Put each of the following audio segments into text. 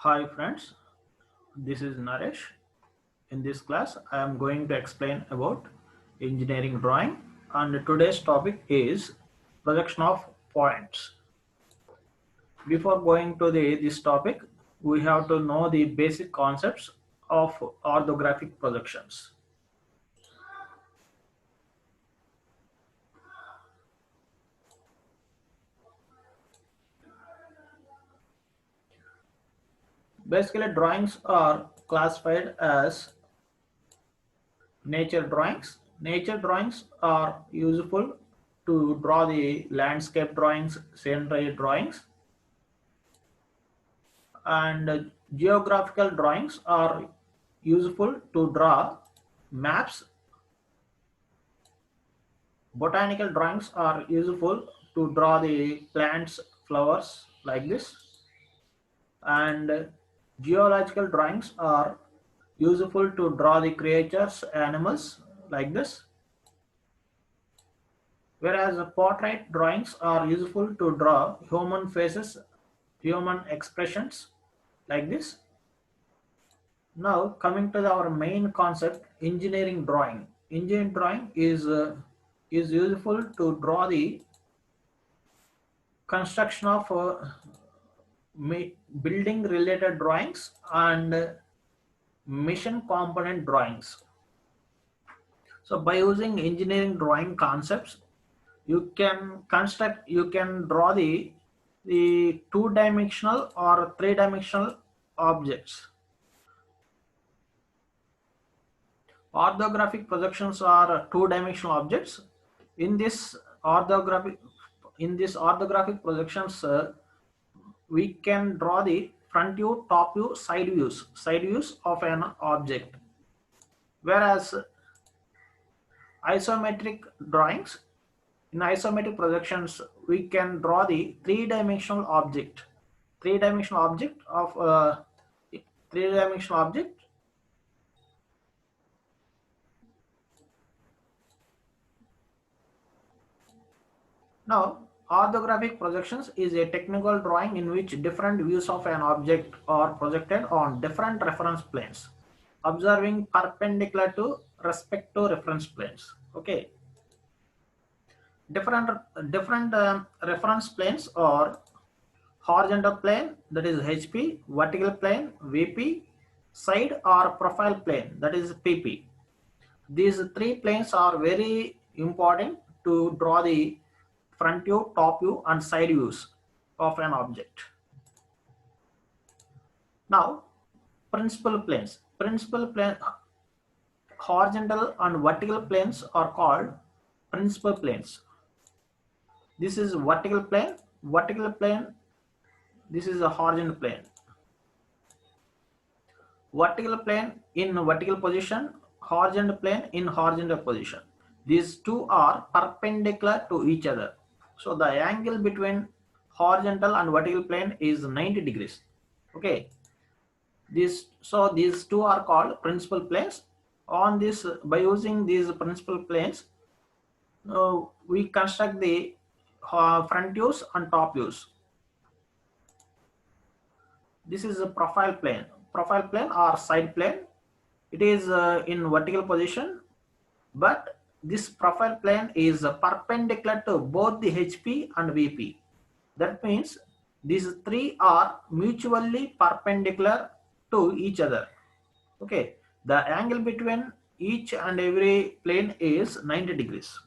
Hi friends, this is Naresh. In this class, I am going to explain about engineering drawing, and today's topic is projection of points. Before going to this topic, we have to know the basic concepts of orthographic projections. Basically, drawings are classified as nature drawings. Nature drawings are useful to draw the landscape drawings, scenery drawings, and geographical drawings are useful to draw maps. Botanical drawings are useful to draw the plants, flowers like this, and geological drawings are useful to draw the creatures, animals like this, whereas portrait drawings are useful to draw human faces, human expressions like this. Now coming to our main concept, engineering drawing. Engineering drawing is useful to draw the construction of building related drawings and mission component drawings. So by using engineering drawing concepts, you can draw the two-dimensional or three-dimensional objects. Orthographic projections are two-dimensional objects. In this orthographic projections, we can draw the front view, top view, side views of an object. Whereas isometric drawings, in isometric projections, we can draw the three-dimensional object. Three-dimensional object of three-dimensional object. Now, orthographic projections is a technical drawing in which different views of an object are projected on different reference planes, observing perpendicular to respective reference planes. Okay. Different reference planes are horizontal plane, that is HP, vertical plane, VP, side or profile plane, that is PP. These three planes are very important to draw the front view, top view, and side views of an object. Now, principal planes. Principal plane, horizontal and vertical planes are called principal planes. This is vertical plane. Vertical plane. This is a horizontal plane. Vertical plane in vertical position, horizontal plane in horizontal position. These two are perpendicular to each other. So the angle between horizontal and vertical plane is 90 degrees. Okay. So these two are called principal planes. On this, by using these principal planes, we construct the front views and top views. This is a profile plane. Profile plane or side plane. It is in vertical position, but this profile plane is perpendicular to both the HP and VP. That means these three are mutually perpendicular to each other. Okay, the angle between each and every plane is 90 degrees.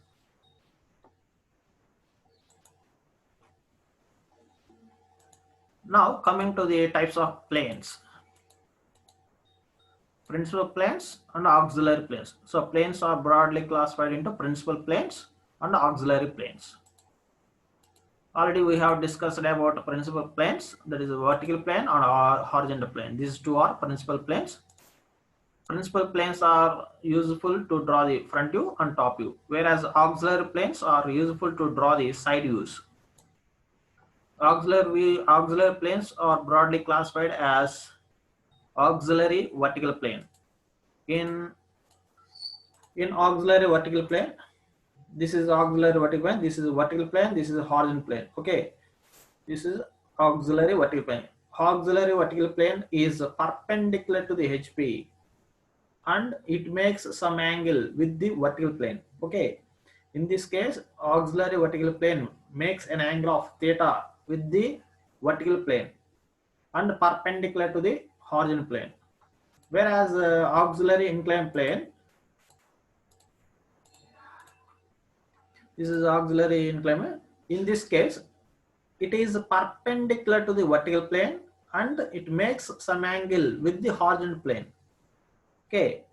Now coming to the types of planes. Principal planes and auxiliary planes. So planes are broadly classified into principal planes and auxiliary planes. Already we have discussed about principal planes, that is a vertical plane and a horizontal plane. These two are principal planes. Principal planes are useful to draw the front view and top view, whereas auxiliary planes are useful to draw the side views. Auxiliary planes are broadly classified as auxiliary vertical plane. In auxiliary vertical plane, this is auxiliary vertical plane, this is a vertical plane, this is a horizontal plane. Okay, this is auxiliary vertical plane. auxiliary vertical plane is perpendicular to the HP and it makes some angle with the vertical plane. Okay, in this case auxiliary vertical plane makes an angle of theta with the vertical plane and perpendicular to the horizontal plane, whereas auxiliary inclined plane, this is auxiliary inclined plane, in this case it is perpendicular to the vertical plane and it makes some angle with the horizontal plane. Okay,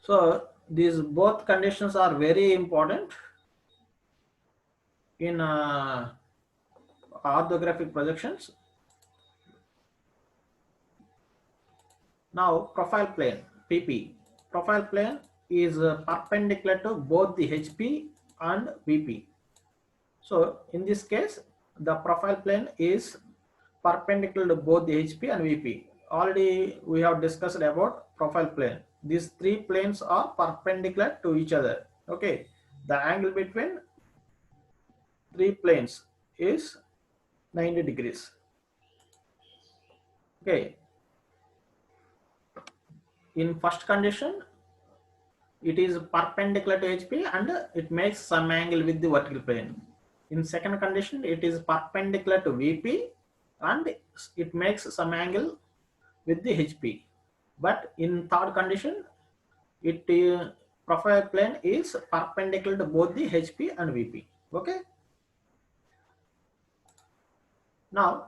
so these both conditions are very important in orthographic projections. Now profile plane, PP. Profile plane is perpendicular to both the HP and VP. So in this case, the profile plane is perpendicular to both the HP and VP. Already we have discussed about profile plane. These three planes are perpendicular to each other. Okay, the angle between three planes is 90 degrees. Okay, in first condition it is perpendicular to HP and it makes some angle with the vertical plane. In second condition it is perpendicular to VP and it makes some angle with the HP. But in third condition it profile plane is perpendicular to both the HP and VP. Okay, now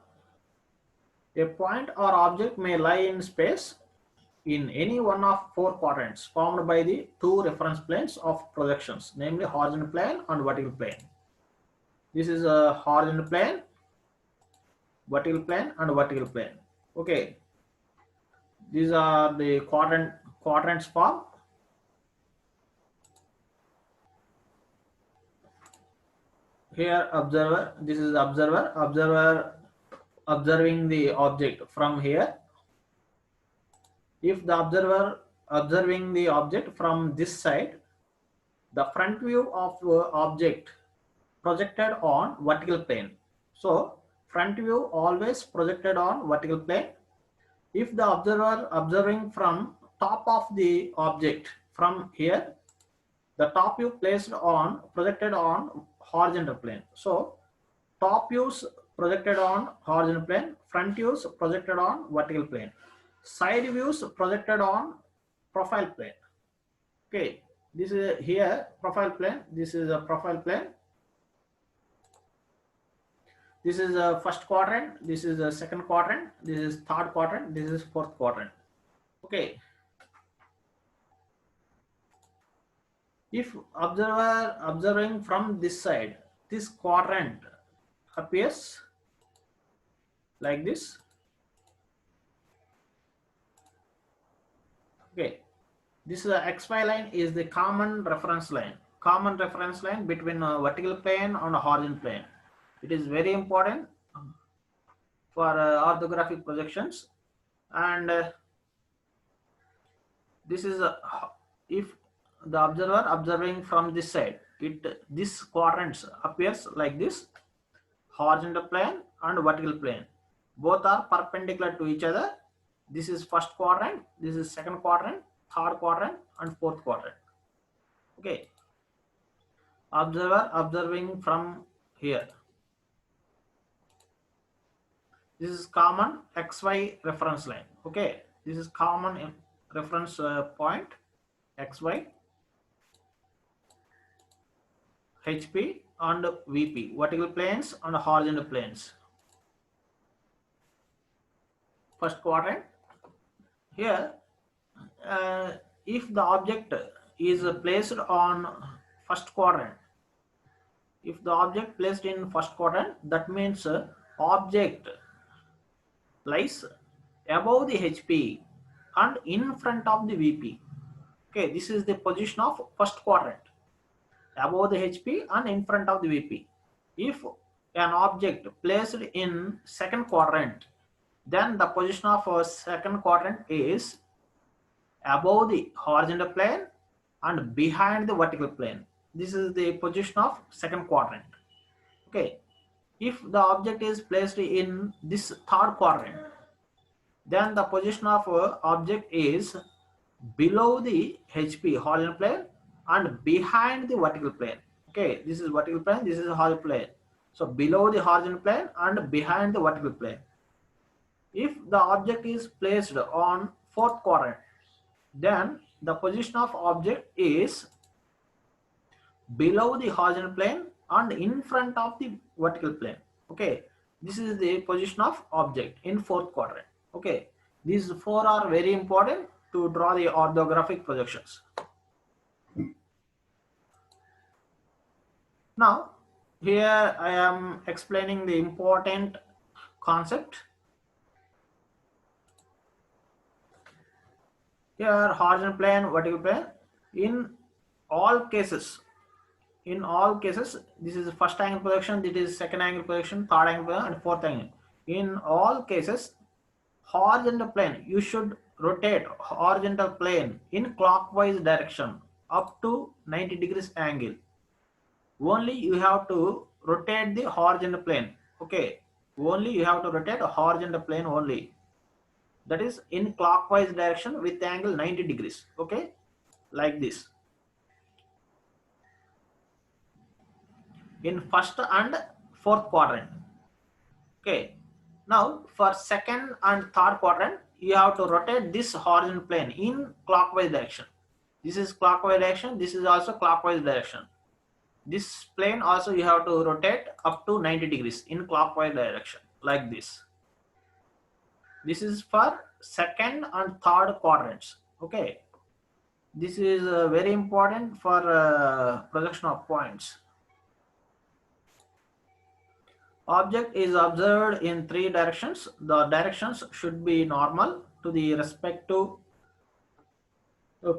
a point or object may lie in space in any one of four quadrants formed by the two reference planes of projections, namely horizontal plane and vertical plane. This is a horizontal plane, vertical plane and vertical plane. Okay, these are the quadrants form. Here observer, this is observer observing the object from here. If the observer observing the object from this side, the front view of object projected on vertical plane. So front view always projected on vertical plane. If the observer observing from top of the object from here, the top view placed on projected on horizontal plane. So top views projected on horizontal plane, front views projected on vertical plane, side views projected on profile plane. Okay, this is here profile plane, this is a profile plane, this is a first quadrant, this is a second quadrant, this is third quadrant, this is fourth quadrant. Okay, if observer observing from this side, this quadrant appears like this. Okay, this XY line is the common reference line between a vertical plane and a horizontal plane. It is very important for orthographic projections, and this is if the observer observing from this side, this quadrants appears like this: horizontal plane and vertical plane, both are perpendicular to each other. This is first quadrant, this is second quadrant, third quadrant and fourth quadrant. Okay, observer observing from here, this is common XY reference line. Okay, this is common reference point XY, HP and VP, vertical planes and horizontal planes. First quadrant. Here, if the object is placed on first quadrant, if the object placed in first quadrant, that means object lies above the HP and in front of the VP. Okay, this is the position of first quadrant, above the HP and in front of the VP. If an object placed in second quadrant, then the position of second quadrant is above the horizontal plane and behind the vertical plane. This is the position of second quadrant. Okay, If the object is placed in this third quadrant, then the position of object is below the HP horizontal plane and behind the vertical plane. Okay, this is vertical plane, this is horizontal plane. So below the horizontal plane and behind the vertical plane. If the object is placed on fourth quadrant, then the position of object is below the horizontal plane and in front of the vertical plane. Okay, this is the position of object in fourth quadrant. Okay, these four are very important to draw the orthographic projections. Now here I am explaining the important concept. Here horizontal plane, vertical plane, in all cases, this is first angle projection, this is second angle projection, third angle projection, and fourth angle. In all cases, horizontal plane, you should rotate horizontal plane in clockwise direction up to 90 degrees angle. Only you have to rotate the horizontal plane. Okay, only you have to rotate a horizontal plane only, that is in clockwise direction with angle 90 degrees. Okay, like this in first and fourth quadrant. Okay, now for second and third quadrant, you have to rotate this horizontal plane in clockwise direction. This is clockwise direction, this is also clockwise direction. This plane also you have to rotate up to 90 degrees in clockwise direction, like this. This is for second and third quadrants. Okay, this is very important for projection of points. Object is observed in three directions. The directions should be normal to the respective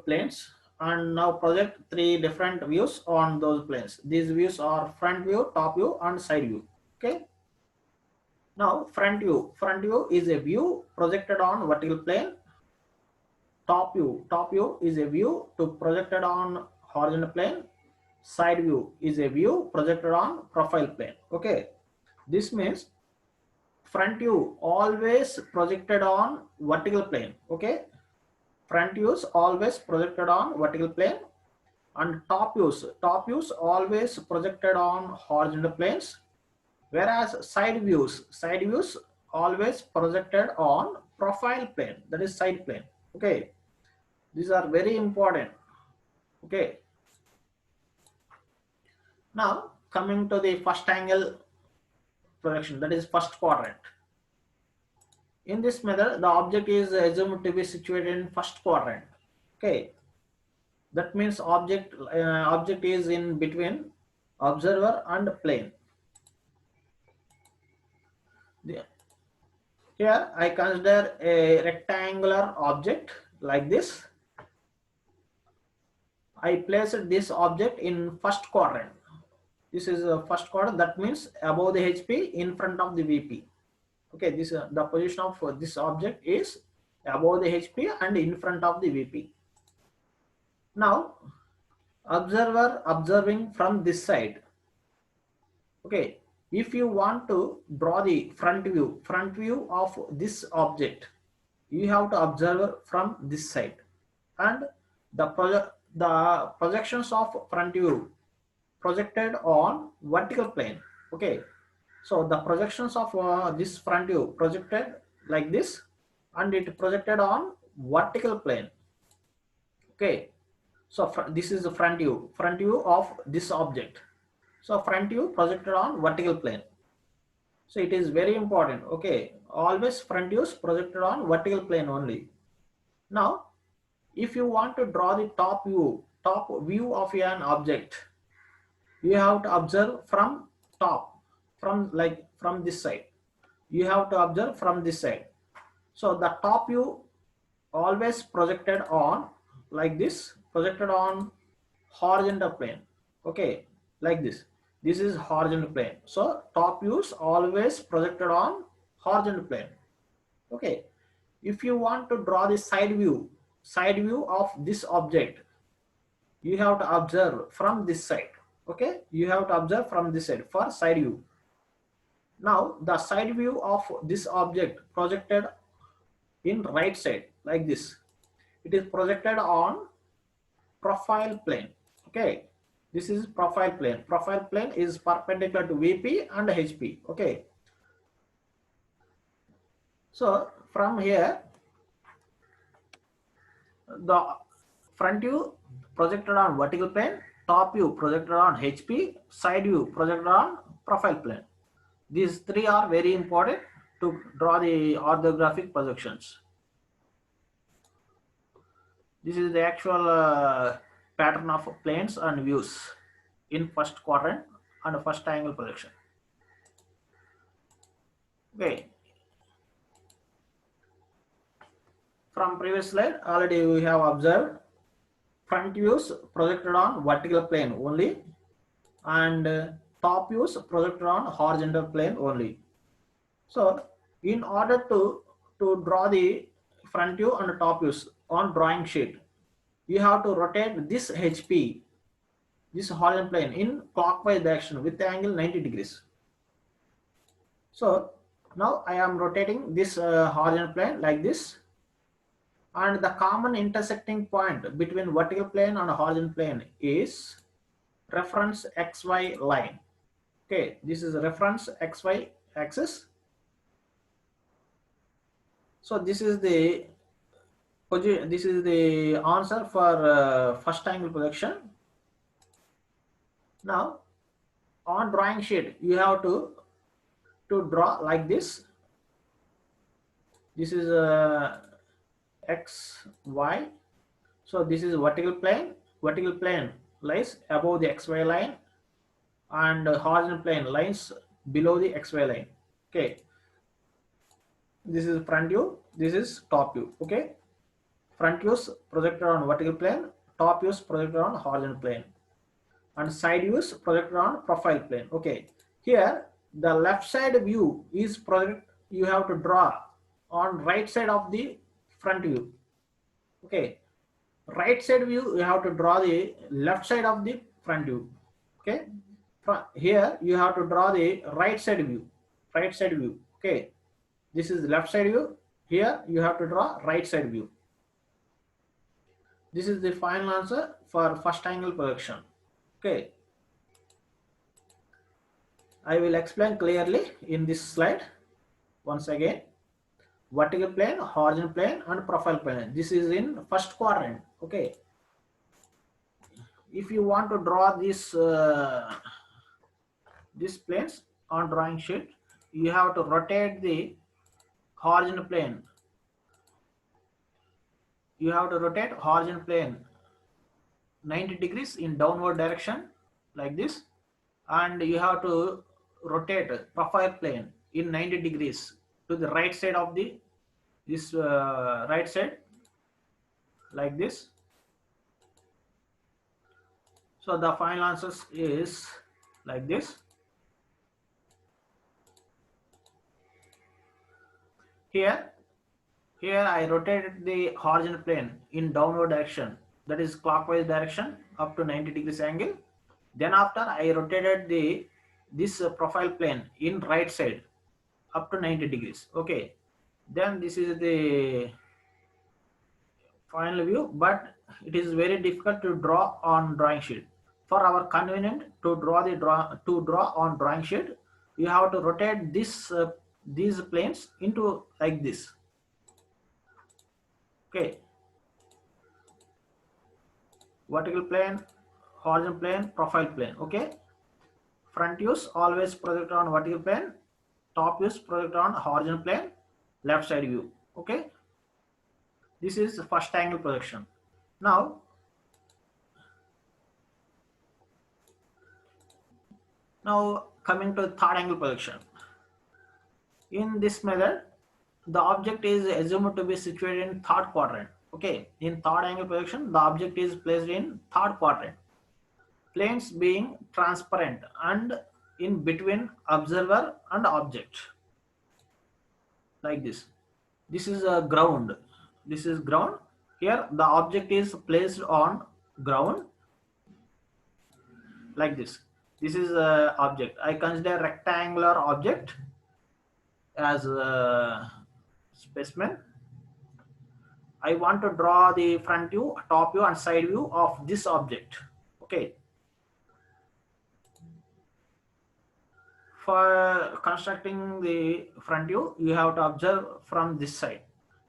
planes. And now project three different views on those planes. These views are front view, top view, and side view. Okay. Now front view. Front view is a view projected on vertical plane. Top view is a view to projected on horizontal plane. Side view is a view projected on profile plane. Okay. This means front view always projected on vertical plane. Okay, front views always projected on vertical plane, and top views always projected on horizontal planes, whereas side views always projected on profile plane, that is side plane. Okay, these are very important. Okay, now coming to the first angle projection, that is first quadrant. In this method, the object is assumed to be situated in first quadrant. Okay, that means object is in between observer and plane. Here I consider a rectangular object like this. I placed this object in first quadrant. This is a first quadrant, that means above the HP, in front of the VP. Okay, this the position of this object is above the HP and in front of the VP. Now observer observing from this side. Okay, if you want to draw the front view of this object, you have to observe from this side, and the projections of front view projected on vertical plane. Okay, so the projections of this front view projected like this, and it projected on vertical plane. Okay, so this is the front view of this object. So front view projected on vertical plane. So it is very important. Okay, always front views projected on vertical plane only. Now if you want to draw the top view of an object, you have to observe from top, from this side. You have to observe from this side. So the top view always projected on like this, projected on horizontal plane. Okay, like this. This is horizontal plane. So top views always projected on horizontal plane. Okay, if you want to draw the side view of this object, you have to observe from this side. Okay, you have to observe from this side for side view. Now the side view of this object projected in right side like this. It is projected on profile plane. Okay, this is profile plane. Profile plane is perpendicular to VP and HP. Okay, so from here the front view projected on vertical plane, top view projected on HP, side view projected on profile plane. These three are very important to draw the orthographic projections. This is the actual pattern of planes and views in first quadrant and first angle projection. Okay, from previous slide already we have observed front views projected on vertical plane only, and top views projected on horizontal plane only. So in order to draw the front view and top views on drawing sheet, you have to rotate this HP, this horizontal plane, in clockwise direction with the angle 90 degrees. So now I am rotating this horizontal plane like this, and the common intersecting point between vertical plane and horizontal plane is reference XY line. Okay, this is reference XY axis. So this is the answer for first angle projection. Now on drawing sheet you have to draw like this. This is X, Y. So this is vertical plane. Vertical plane lies above the XY line, and horizontal plane lies below the XY line. Okay. This is front view. This is top view. Okay. Front views projected on vertical plane. Top views projected on horizontal plane, and side views projected on profile plane. Okay. Here the left side view is project. You have to draw on right side of the front view. Okay, right side view you have to draw the left side of the front view. Okay, here you have to draw the right side view. Right side view. Okay, this is the left side view. Here you have to draw right side view. This is the final answer for first angle projection. Okay, I will explain clearly in this slide once again. Vertical plane, horizontal plane, and profile plane. This is in first quadrant. Okay, if you want to draw these planes on drawing sheet, you have to rotate the horizontal plane. You have to rotate horizontal plane 90 degrees in downward direction like this, and you have to rotate profile plane in 90 degrees to the right side of this right side like this. So the final answer is like this. Here I rotated the horizontal plane in downward direction, that is clockwise direction, up to 90 degrees angle. Then after I rotated this profile plane in right side up to 90 degrees. Okay, then this is the final view, but it is very difficult to draw on drawing sheet. For our convenient to draw on drawing sheet, you have to rotate these planes into like this. Okay, vertical plane, horizontal plane, profile plane. Okay, front views always project on vertical plane, top views project on horizontal plane, left side view. Okay, this is first angle projection. Now coming to third angle projection. In this method, the object is assumed to be situated in third quadrant. Okay, in third angle projection, the object is placed in third quadrant, planes being transparent and in between observer and object like this. This is a ground. This is ground. Here the object is placed on ground like this. This is a object. I consider rectangular object as a specimen. I want to draw the front view, top view and side view of this object. Okay. For constructing the front view, you have to observe from this side.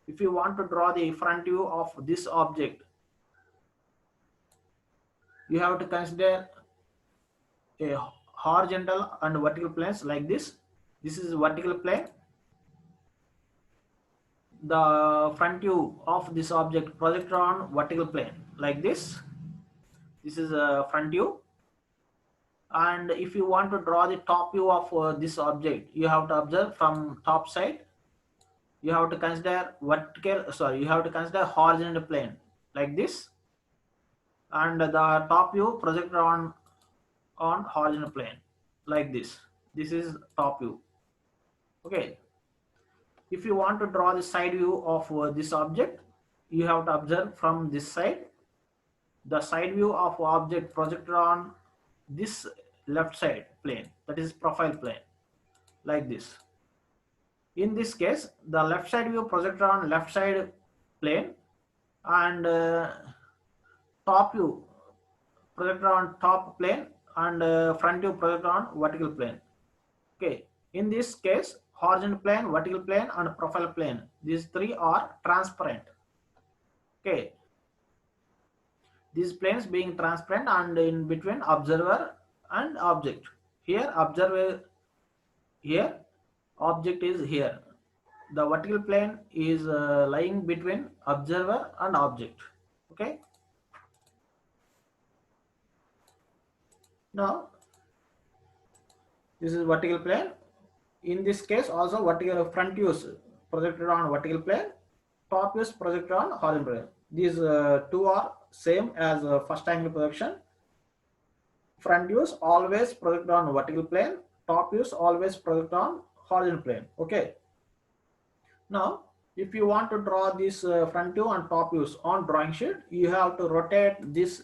If you want to draw the front view of this object, you have to consider a horizontal and vertical planes like this. This is vertical plane. The front view of this object projected on vertical plane like this. This is a front view. And if you want to draw the top view of this object, you have to observe from top side. You have to consider you have to consider horizontal plane like this, and the top view projected on horizontal plane like this. This is top view. Okay. If you want to draw the side view of this object, you have to observe from this side. The side view of object projected on this left side plane, that is profile plane, like this. In this case, the left side view projected on left side plane, and top view projected on top plane, and front view projected on vertical plane. Okay. In this case, horizontal plane, vertical plane and profile plane, these three are transparent. Okay. These planes being transparent, and in between observer and object. Here observer, here object is here. The vertical plane is lying between observer and object. Okay. Now this is vertical plane. In this case also vertical front views projected on vertical plane, top views projected on horizontal plane. These two are same as first angle projection. Front views always projected on vertical plane, top views always projected on horizontal plane. Okay. Now if you want to draw this front view and top views on drawing sheet, you have to rotate this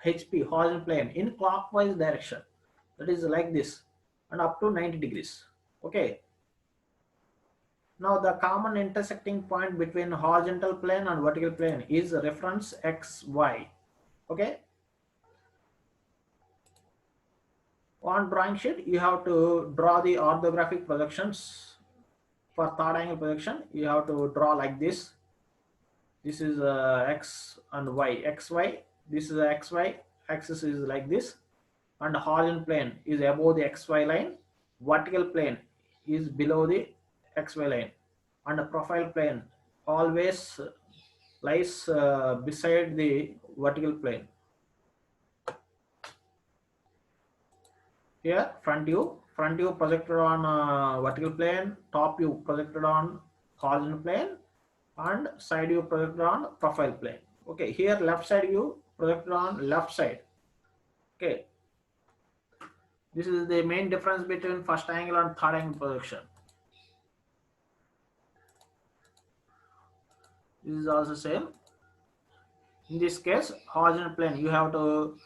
HP horizontal plane in clockwise direction, that is like this, and up to 90 degrees. Okay. Now the common intersecting point between horizontal plane and vertical plane is reference XY. Okay. On drawing sheet, you have to draw the orthographic projections. For third angle projection, you have to draw like this. This is X and Y. XY. This is XY. Axis is like this, and horizontal plane is above the XY line. Vertical plane is below the XY line, and the profile plane always lies beside the vertical plane. Here front view projected on vertical plane, top view projected on horizontal plane, and side view projected on profile plane. Okay. Here left side view projected on left side. Okay. This is the main difference between first angle and third angle projection. This is also same. In this case, horizontal plane, you have to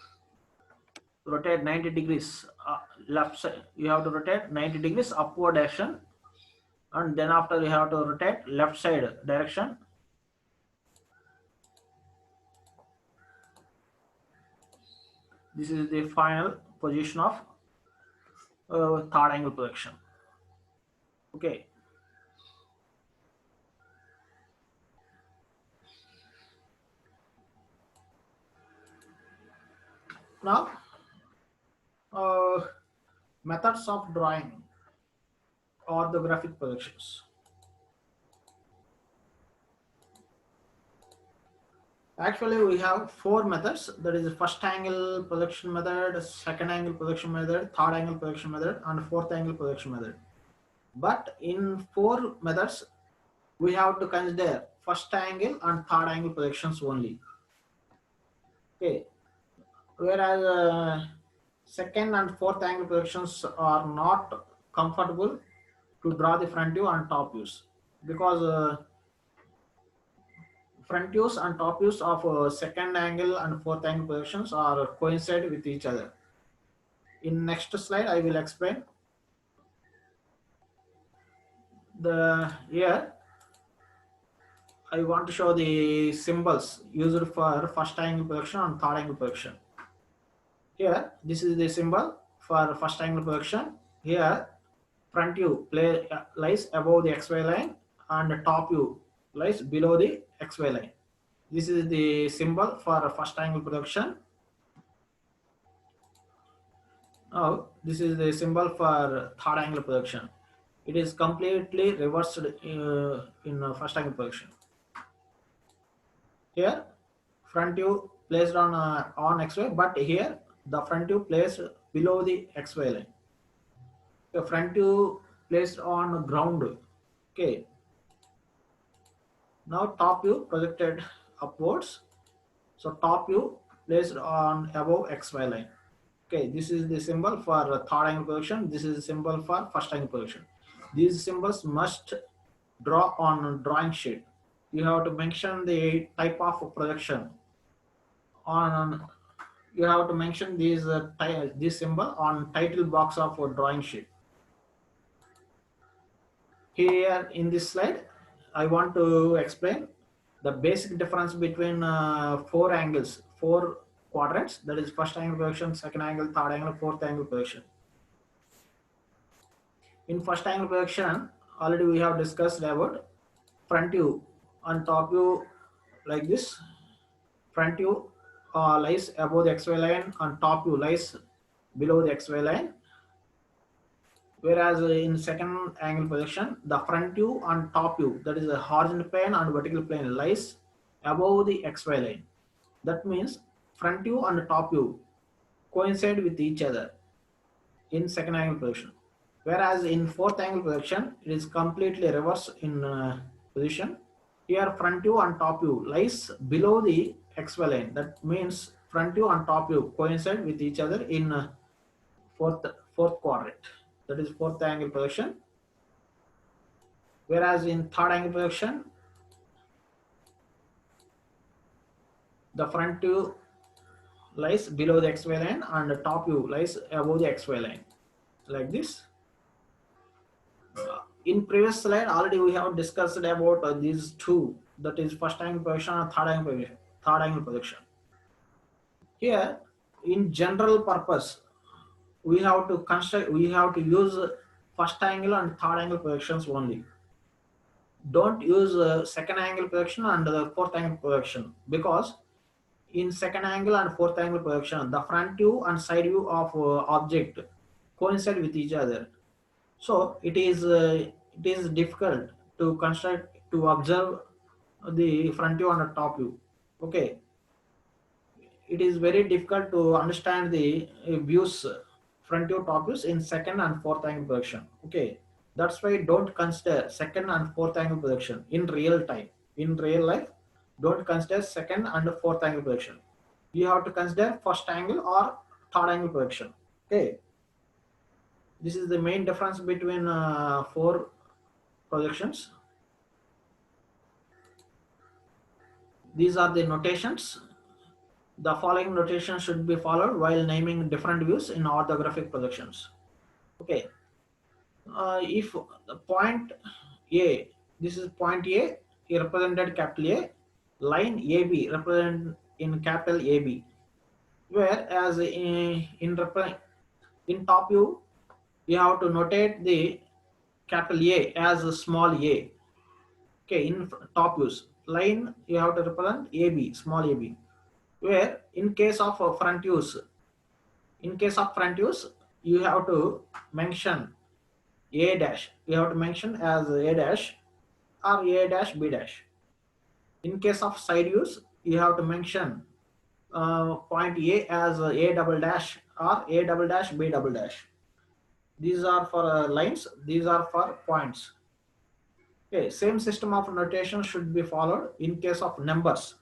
rotate 90 degrees left side. You have to rotate 90 degrees upward direction, and then after you have to rotate left side direction. This is the final position of third angle projection. Okay. Now methods of drawing orthographic projections. Actually, we have four methods. That is first angle projection method, second angle projection method, third angle projection method, and fourth angle projection method. But in four methods, we have to consider first angle and third angle projections only. Okay. Whereas second and fourth angle projections are not comfortable to draw the front view and top views, because front views and top views of second angle and fourth angle projections are coincide with each other. In next slide, I will explain the here. I want to show the symbols used for first angle projection and third angle projection. Here, this is the symbol for first angle projection. Here, front view lies above the XY line and top view lies below the XY line. This is the symbol for first angle projection. Now, this is the symbol for third angle projection. It is completely reversed in first angle projection. Here, front view placed on XY, but here the front view placed below the XY line. The front view placed on ground. Okay. Now top view projected upwards. So top view placed on above XY line. Okay, this is the symbol for third angle projection. This is the symbol for first angle projection. These symbols must draw on drawing sheet. You have to mention the type of projection on. You have to mention this symbol on title box of a drawing sheet. Here in this slide, I want to explain the basic difference between four angles, four quadrants, that is first angle projection, second angle, third angle, fourth angle projection. In first angle projection, already we have discussed about front view and top view like this. Front view lies above the XY line and top view lies below the XY line. Whereas in second angle projection, the front view and top view, that is the horizontal plane and vertical plane, lies above the XY line. That means front view and top view coincide with each other in second angle projection. Whereas in fourth angle projection, it is completely reverse in position. Here front view and top view lies below the XY line. That means front view and top view coincide with each other in fourth quadrant. That is fourth angle projection. Whereas in third angle projection, the front view lies below the XY line and the top view lies above the XY line, like this. In previous slide, already we have discussed about these two, that is first angle projection and third angle projection. Here, in general purpose, we have to use first angle and third angle projections only. Don't use second angle projection and the fourth angle projection, because in second angle and fourth angle projection, the front view and side view of object coincide with each other. So it is difficult to observe the front view and the top view. Okay, it is very difficult to understand the views, front view, top views in second and fourth angle projection. Okay, that's why don't consider second and fourth angle projection in real time. In real life, don't consider second and fourth angle projection. You have to consider first angle or third angle projection. Okay, this is the main difference between four projections. These are the notations. The following notation should be followed while naming different views in orthographic projections. Okay, if the point A, this is point A, represented capital A, line AB represented in capital AB, whereas in top view, you have to notate the capital A as a small a. Okay, in top views, line you have to represent AB, small AB. Where in case of front views, you have to mention A dash. You have to mention as A dash or A dash B dash. In case of side views, you have to mention point A as A double dash or A double dash B double dash. These are for lines. These are for points. Okay, same system of notation should be followed in case of numbers,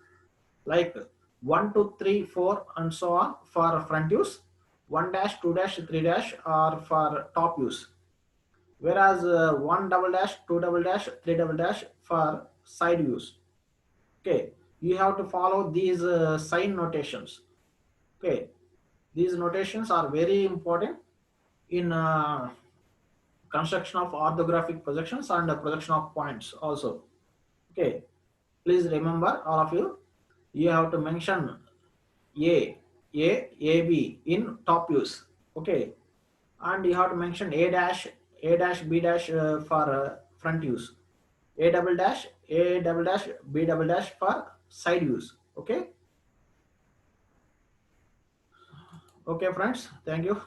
like 1, 2, 3, 4, and so on for front views. 1 dash, 2 dash, 3 dash are for top views. Whereas 1 double dash, 2 double dash, 3 double dash for side views. Okay, you have to follow these sign notations. Okay, These notations are very important in construction of orthographic projections and projection of points also. Okay, please remember, all of you, you have to mention a AB in top views. Okay, and you have to mention a dash b dash for front views, a double dash b double dash for side views. Okay. Okay friends, thank you.